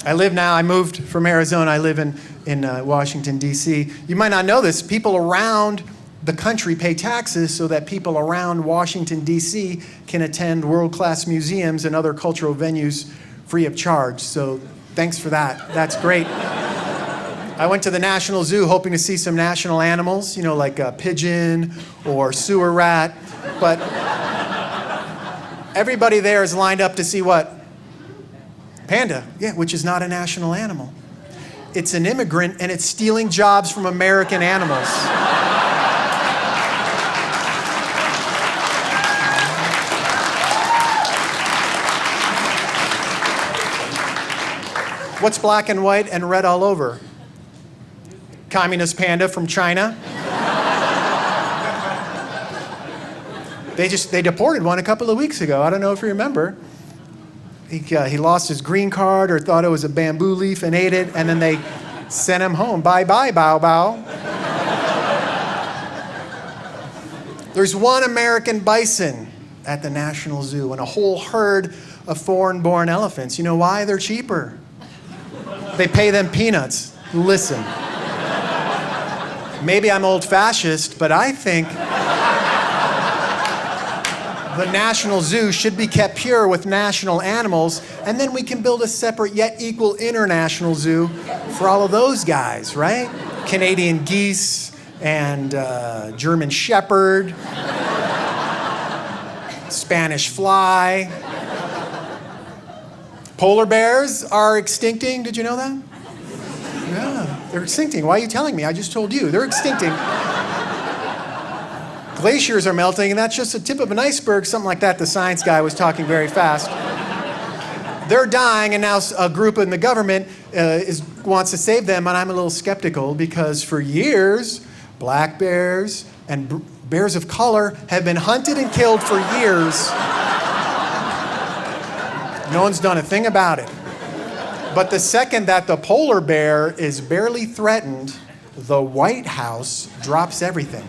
I moved from Arizona. I live in Washington, D.C. You might not know this. People around the country pay taxes so that people around Washington, D.C. can attend world-class museums and other cultural venues free of charge. So thanks for that. That's great. I went to the National Zoo hoping to see some national animals, like a pigeon or sewer rat. But everybody there is lined up to see what? Panda, yeah, which is not a national animal. It's an immigrant, and it's stealing jobs from American animals. What's black and white and red all over? Communist panda from China. They deported one a couple of weeks ago. I don't know if you remember. He lost his green card or thought it was a bamboo leaf and ate it, and then they sent him home. Bye-bye, bow-bow. There's one American bison at the National Zoo and a whole herd of foreign-born elephants. You know why? They're cheaper. They pay them peanuts. Listen. Maybe I'm old-fashioned, but I think the National Zoo should be kept pure with national animals, and then we can build a separate yet equal international zoo for all of those guys, right? Canadian geese and German shepherd, Spanish fly. Polar bears are extincting. Did you know that? Yeah, they're extincting. Why are you telling me? I just told you. They're extincting. Glaciers are melting, and that's just the tip of an iceberg, something like that. The science guy was talking very fast. They're dying, and now a group in the government wants to save them, and I'm a little skeptical because for years, black bears and bears of color have been hunted and killed for years. No one's done a thing about it. But the second that the polar bear is barely threatened, the White House drops everything.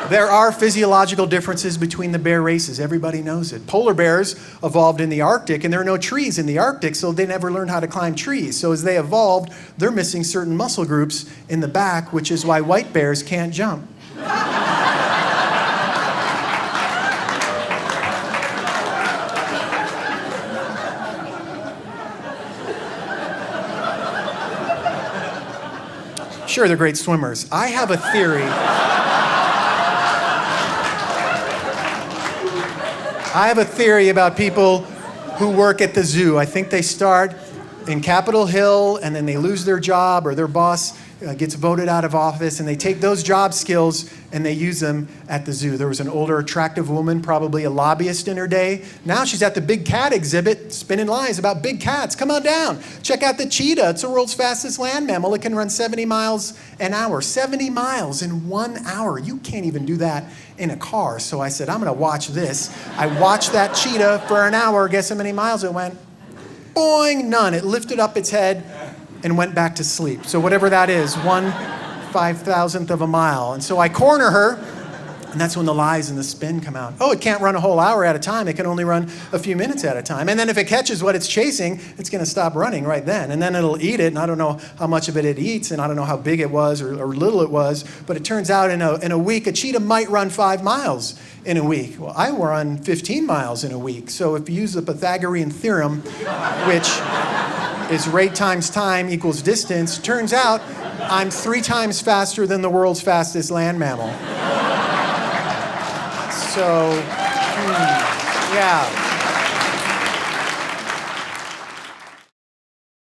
There are physiological differences between the bear races. Everybody knows it. Polar bears evolved in the Arctic, and there are no trees in the Arctic, so they never learned how to climb trees. So as they evolved, they're missing certain muscle groups in the back, which is why white bears can't jump. Sure, they're great swimmers. I have a theory. I have a theory about people who work at the zoo. I think they start in Capitol Hill, and then they lose their job, or their boss gets voted out of office, and they take those job skills and they use them at the zoo. There was an older, attractive woman, probably a lobbyist in her day. Now she's at the big cat exhibit, spinning lies about big cats. Come on down. Check out the cheetah. It's the world's fastest land mammal. It can run 70 miles an hour. 70 miles in 1 hour. You can't even do that in a car. So I said, I'm going to watch this. I watched that cheetah for an hour. Guess how many miles it went? Boing, none. It lifted up its head and went back to sleep. So whatever that is, 1/5,000th of a mile. And so I corner her, and that's when the lies and the spin come out. Oh, it can't run a whole hour at a time. It can only run a few minutes at a time. And then if it catches what it's chasing, it's going to stop running right then. And then it'll eat it, and I don't know how much of it eats, and I don't know how big it was or little it was, but it turns out in a week, a cheetah might run 5 miles in a week. Well, I run 15 miles in a week. So if you use the Pythagorean theorem, which is rate times time equals distance, turns out I'm 3 times faster than the world's fastest land mammal. So, yeah.